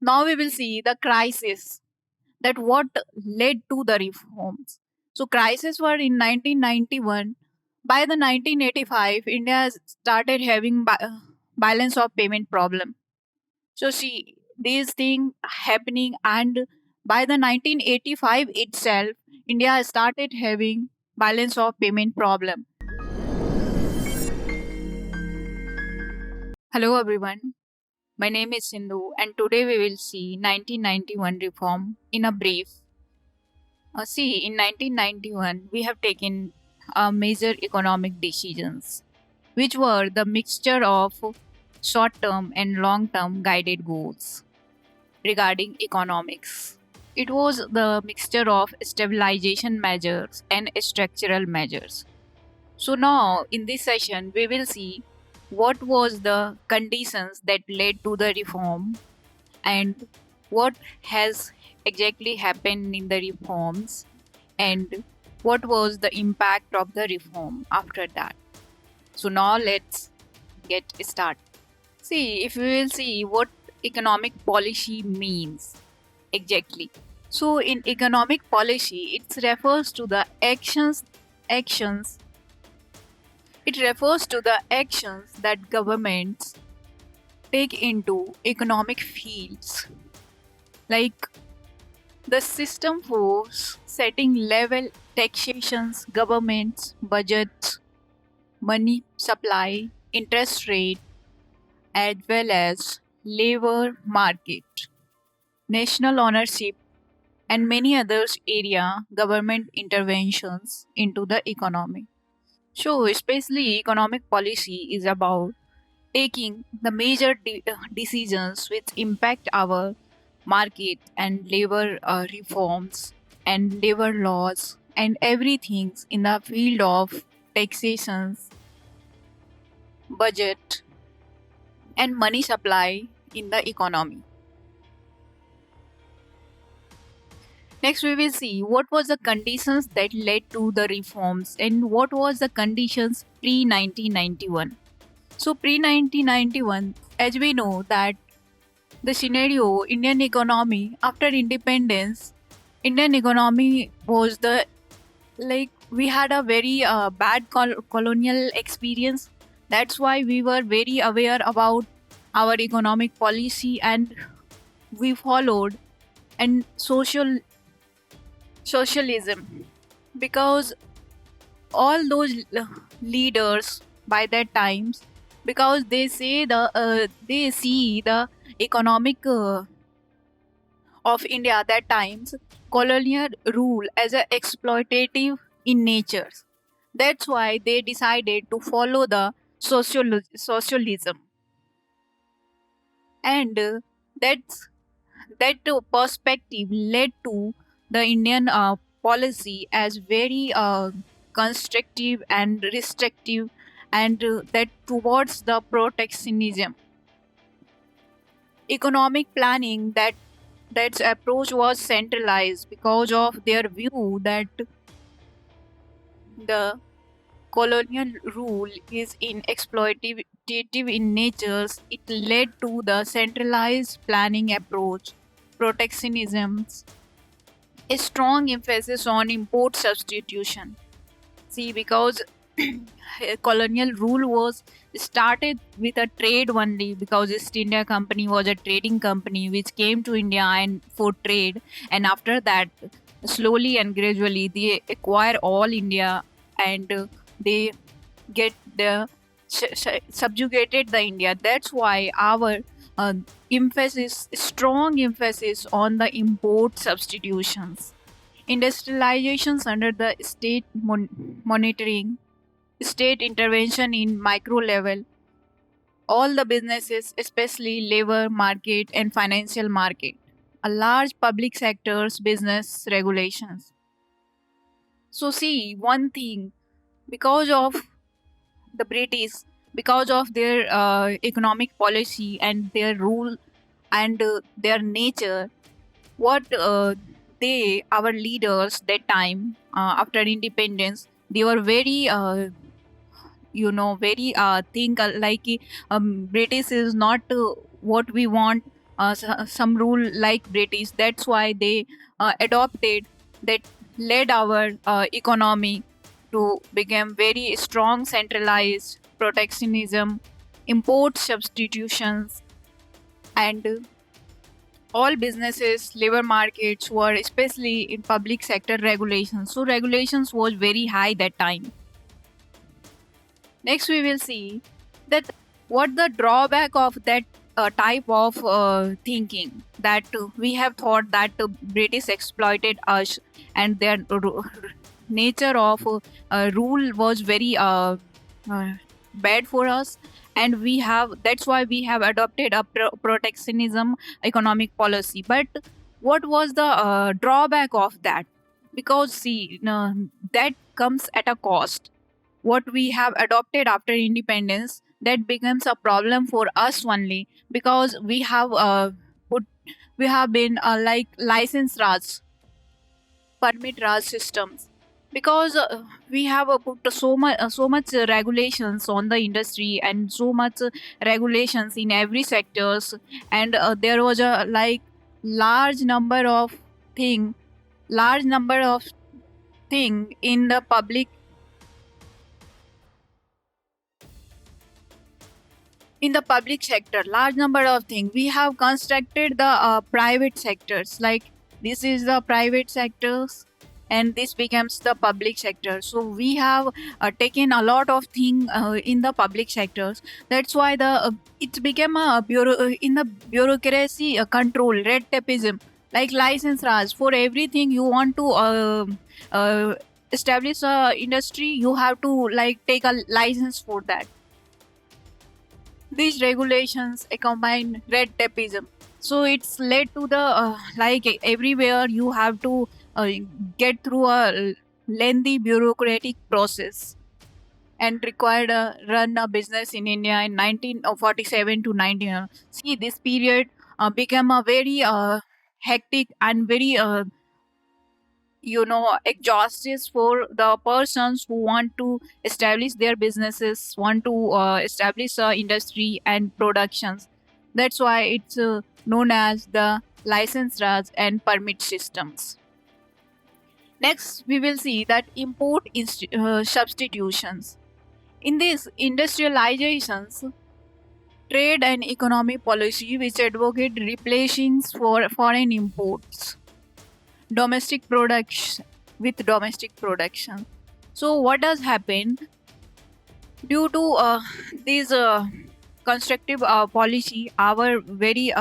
Now we will see the crisis that what led to the reforms. So crises were in 1991. By the 1985, India has started having balance of payment problem. So see these things happening, and by the 1985 itself, India has started having balance of payment problem. Hello everyone, my name is Sindhu, and today we will see 1991 reform in a brief. See, in 1991, we have taken major economic decisions, which were the mixture of short term and long term guided goals regarding economics. It was the mixture of stabilization measures and structural measures. So now in this session we will see what was the conditions that led to the reform and what has exactly happened in the reforms and what was the impact of the reform after that. So now let's get started. See, if we will see what economic policy means exactly. So in economic policy, it refers to the actions it refers to the actions that governments take into economic fields, like the system for setting level taxations, governments, budgets, money supply, interest rate, as well as labor market, national ownership, and many others area government interventions into the economy. So, especially economic policy is about taking the major decisions which impact our market and labor reforms and labor laws and everything in the field of taxations, budget, and money supply in the economy. Next, we will see what was the conditions that led to the reforms and what was the conditions pre 1991. So pre 1991, as we know that the scenario Indian economy after independence, Indian economy was the, like, we had a very bad colonial experience. That's why we were very aware about our economic policy and we followed and socialism, because all those leaders by that times, because they see the economic of India that times colonial rule as a exploitative in nature. That's why they decided to follow the socialism, and that's that perspective led to the Indian policy as very constructive and restrictive, and that towards the protectionism. Economic planning, that approach was centralized because of their view that the colonial rule is in exploitative in nature. It led to the centralized planning approach, protectionism, a strong emphasis on import substitution. See, because colonial rule was started with a trade only, because East India Company was a trading company which came to India and for trade, and after that, slowly and gradually, they acquire all India, and they get the subjugated the India. That's why our uh, strong emphasis on the import substitutions. Industrializations under the state monitoring, state intervention in micro level, all the businesses, especially labor market and financial market, a large public sector's business regulations. So see one thing, because of the British, because of their economic policy and their rule and their nature, what our leaders that time after independence, they were very very think like British is not what we want. some rule like British. That's why they adopted that, led our economy to become very strong, centralized protectionism, import substitutions, and all businesses, labor markets were especially in public sector regulations. So regulations was very high that time. Next, we will see that what the drawback of that type of thinking, that we have thought that British exploited us, and their nature of rule was very uh, bad for us, and we have, that's why we have adopted a protectionism economic policy. But what was the drawback of that? Because see, that comes at a cost. What we have adopted after independence, that becomes a problem for us only, because put we have been like license raj, permit raj systems, because we have put so much regulations on the industry, and so much regulations in every sectors. And there was a like large number of thing large number of thing in the public sector, large number of things we have constructed the private sectors, like this is the private sectors, and this becomes the public sector. So we have taken a lot of thing in the public sectors. That's why the it became a in the bureaucracy control, red tapeism, like license raj. For everything you want to uh, establish a industry, you have to like take a license for that. These regulations combine red tapeism. So it's led to the like everywhere you have to get through a lengthy bureaucratic process, and required run a business in India in 1947 to 19. See, this period became a very hectic and very exhaustive for the persons who want to establish their businesses, want to establish industry and productions. That's why it's known as the license raj and permit systems. Next, we will see that import substitutions. In these industrializations, trade and economy policy which advocate replacing for foreign imports, domestic production with domestic production. So what does happen due to this constructive policy, our very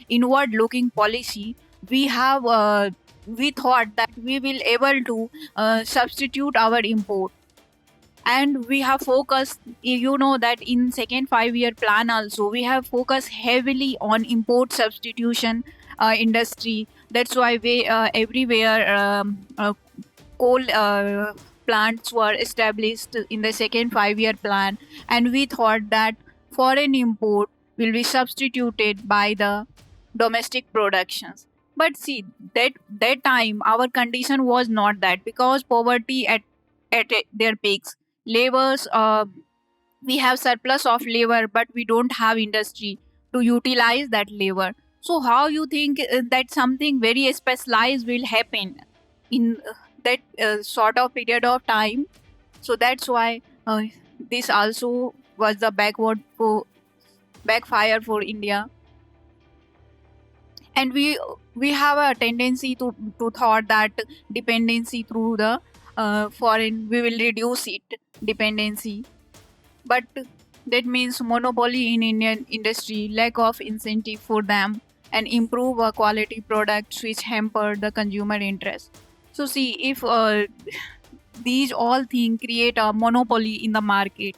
inward looking policy, we have we thought that we will able to substitute our import, and we have focused, that in second 5 year plan also we have focused heavily on import substitution industry. That's why we everywhere coal plants were established in the second 5 year plan, and we thought that foreign import will be substituted by the domestic productions. But see, that time our condition was not that, because poverty at their peaks, labors we have surplus of labor, but we don't have industry to utilize that labor. So how you think that something very specialized will happen in that sort of period of time? So that's why this also was the backward for backfire for India. And we have a tendency to thought that dependency through the foreign, we will reduce it dependency. But that means monopoly in Indian industry, lack of incentive for them, and improve quality products which hamper the consumer interest. So see, if these all things create a monopoly in the market,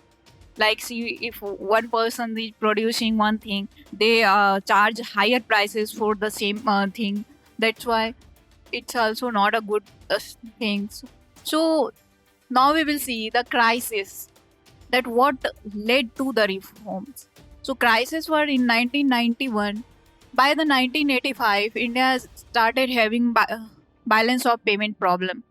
like see, if one person is producing one thing, they charge higher prices for the same thing. That's why it's also not a good thing. So now we will see the crisis, that what led to the reforms. So crises were in 1991. By the 1985, India started having balance of payment problem.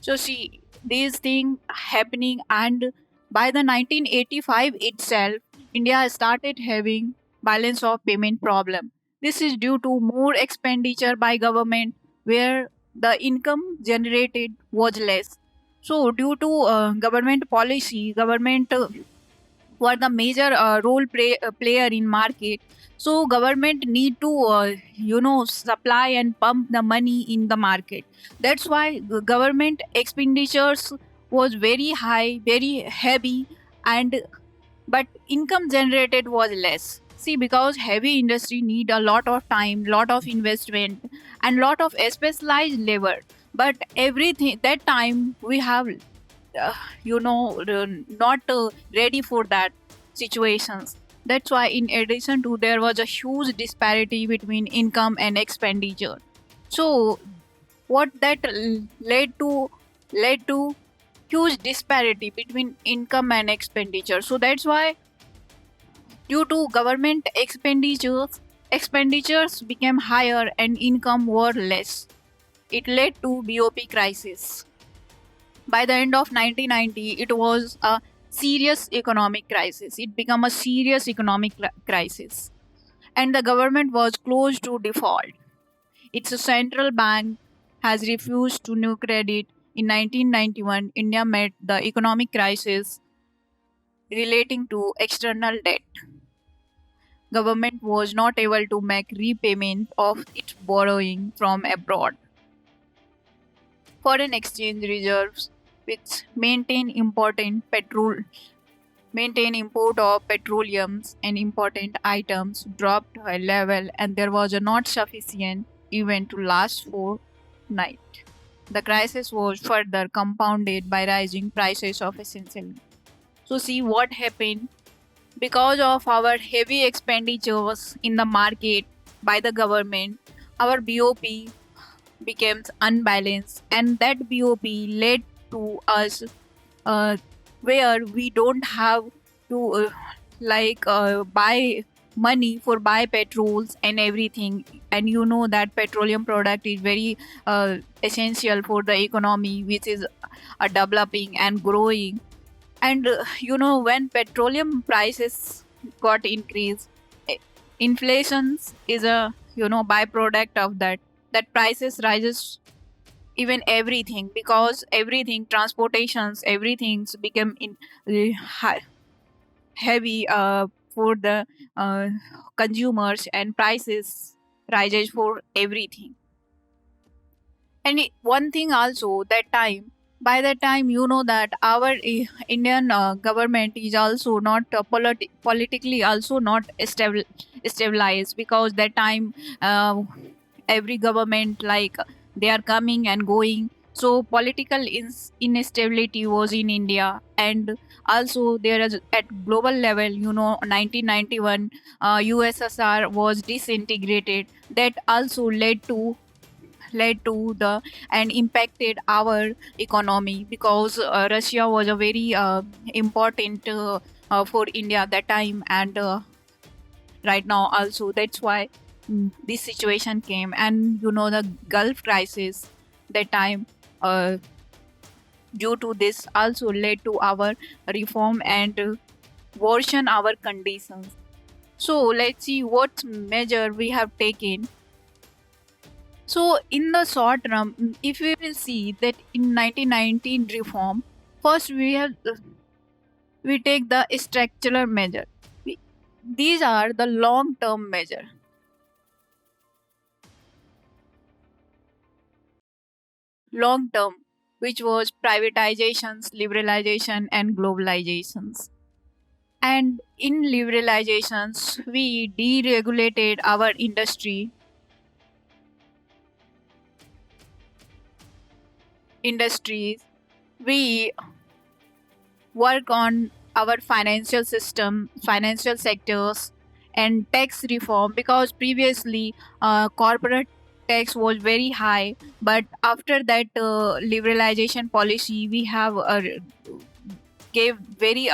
So see, these things happening, and by the 1985 itself, India started having balance of payment problem. This is due to more expenditure by government where the income generated was less. So due to government policy, government were the major player in market. So government need to supply and pump the money in the market. That's why government expenditures was very high, very heavy, and but income generated was less. See, because heavy industry need a lot of time, lot of investment, and lot of specialized labor. But everything that time we have uh, not ready for that situations. That's why in addition to there was a huge disparity between income and expenditure. So what that led to huge disparity between income and expenditure. So that's why due to government expenditures became higher and income were less. It led to BOP crisis. By the end of 1990, it was a serious economic crisis. It became a serious economic crisis. And the government was close to default. Its central bank has refused to new credit. In 1991, India met the economic crisis relating to external debt. Government was not able to make repayment of its borrowing from abroad. Foreign exchange reserves, which maintain import of petroleums and important items, dropped to a level, and there was a not sufficient even to last for night. The crisis was further compounded by rising prices of essential. So see what happened because of our heavy expenditures in the market by the government. Our BOP becomes unbalanced, and that BOP led to us uh, where we don't have to buy money for buy petrols and everything. And you know that petroleum product is very essential for the economy, which is developing and growing. And when petroleum prices got increased, eh, inflations is a byproduct of that. That prices rises even everything, because everything transportations everything's become in heavy for the uh, consumers, and prices rises for everything. And one thing also that time, by that time that our Indian government is also not politically also not stabilized, because that time every government like they are coming and going. So political instability was in India. And also there is at global level, 1991 USSR was disintegrated. That also led to the and impacted our economy, because Russia was a very important for India at that time. And right now also, that's why this situation came. And the Gulf crisis that time, uh, due to this also led to our reform and worsen our conditions. So let's see what measure we have taken. So, in the short term, if we will see that in 1919 reform, first we take the structural measure. We, these are the long term measure. Long term, which was privatizations, liberalization, and globalizations. And in liberalizations, we deregulated our industries. We work on our financial sectors, and tax reform, because previously corporate tax was very high. But after that liberalization policy, we have gave very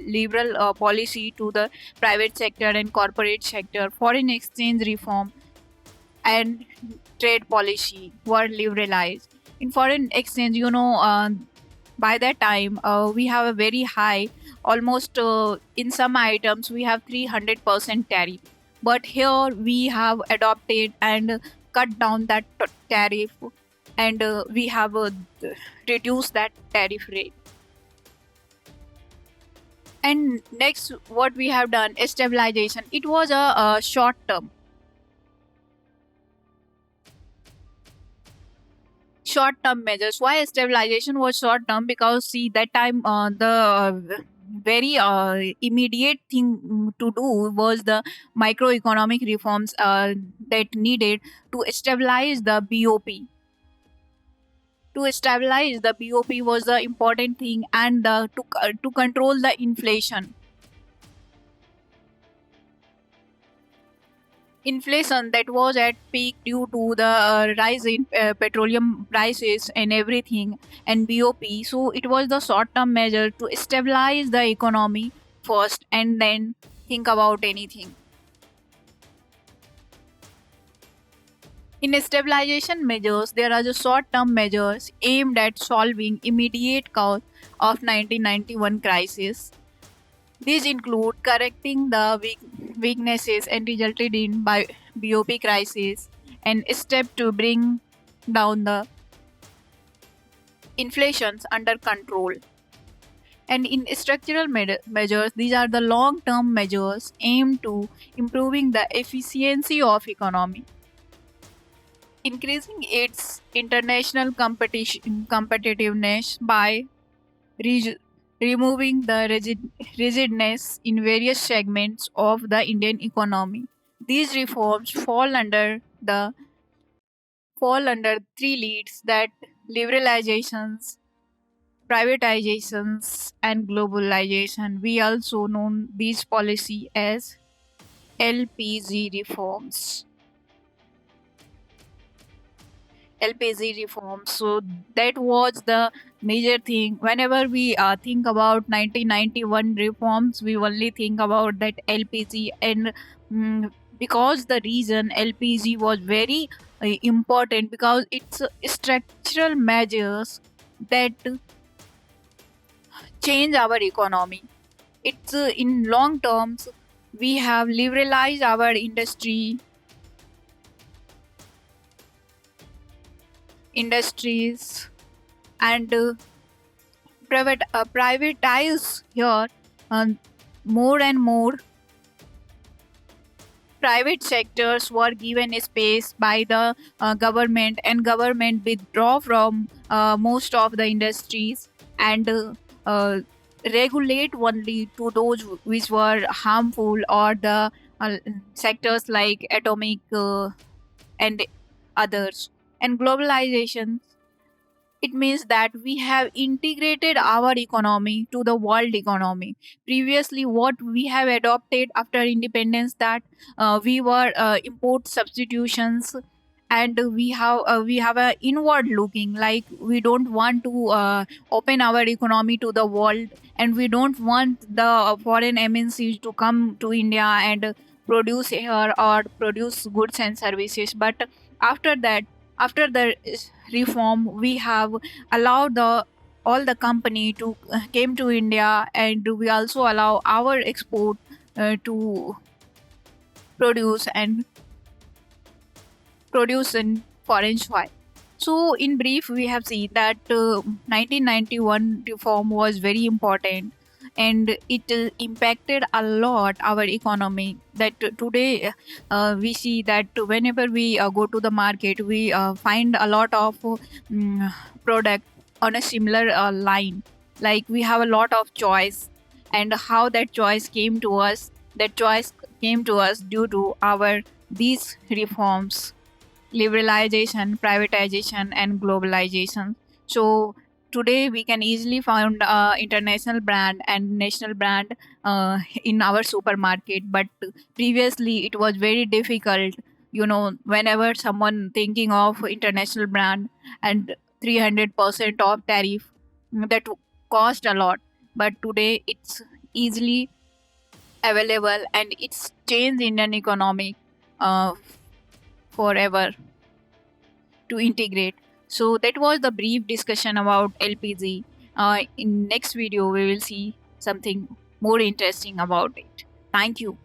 liberal policy to the private sector and corporate sector. Foreign exchange reform and trade policy were liberalized. In foreign exchange, by that time we have a very high, almost in some items we have 300% tariff. But here we have adopted and cut down that tariff, and we have reduced that tariff rate. And next, what we have done is stabilization. It was a short term measures. Why stabilization was short term? Because see, that time the very immediate thing to do was the microeconomic reforms that needed to stabilize the BOP. To stabilize the BOP was the important thing, and to control the inflation that was at peak due to the rise in petroleum prices and everything, and BOP. So it was the short term measure to stabilize the economy first and then think about anything. In stabilization measures, there are the short term measures aimed at solving immediate cause of 1991 crisis. These include correcting the weaknesses and resulted in BOP crisis, and step to bring down the inflations under control. And in structural measures, these are the long-term measures aimed to improving the efficiency of economy, increasing its international competitiveness by re- removing the rigidness in various segments of the Indian economy. These reforms fall under three leads, that liberalizations, privatizations, and globalization. We also know these policy as LPG reforms. LPG reforms. So that was the major thing. Whenever we think about 1991 reforms, we only think about that LPG, and because the reason LPG was very important, because it's structural measures that change our economy. It's in long terms we have liberalized our industries, and privatize here. More and more private sectors were given a space by the government, and government withdraw from most of the industries, and uh, regulate only to those which were harmful, or the sectors like atomic and others. And globalization, it means that we have integrated our economy to the world economy. Previously, what we have adopted after independence, that we were import substitutions, and we have a inward looking, like we don't want to open our economy to the world, and we don't want the foreign MNCs to come to India and produce here or produce goods and services. But after that, after the reform, we have allowed the all the company to came to India, and we also allow our export to produce and produce in foreign soil. So, in brief, we have seen that 1991 reform was very important, and it impacted a lot our economy. That today we see that whenever we go to the market, we find a lot of product on a similar line. Like we have a lot of choice, and how that choice came to us. That choice came to us due to our these reforms: liberalization, privatization, and globalization. So today we can easily find international brand and national brand in our supermarket. But previously it was very difficult. Whenever someone thinking of international brand and 300% of tariff, that cost a lot. But today it's easily available, and it's changed Indian economic uh, forever to integrate. So that was the brief discussion about LPG. In next video, we will see something more interesting about it. Thank you.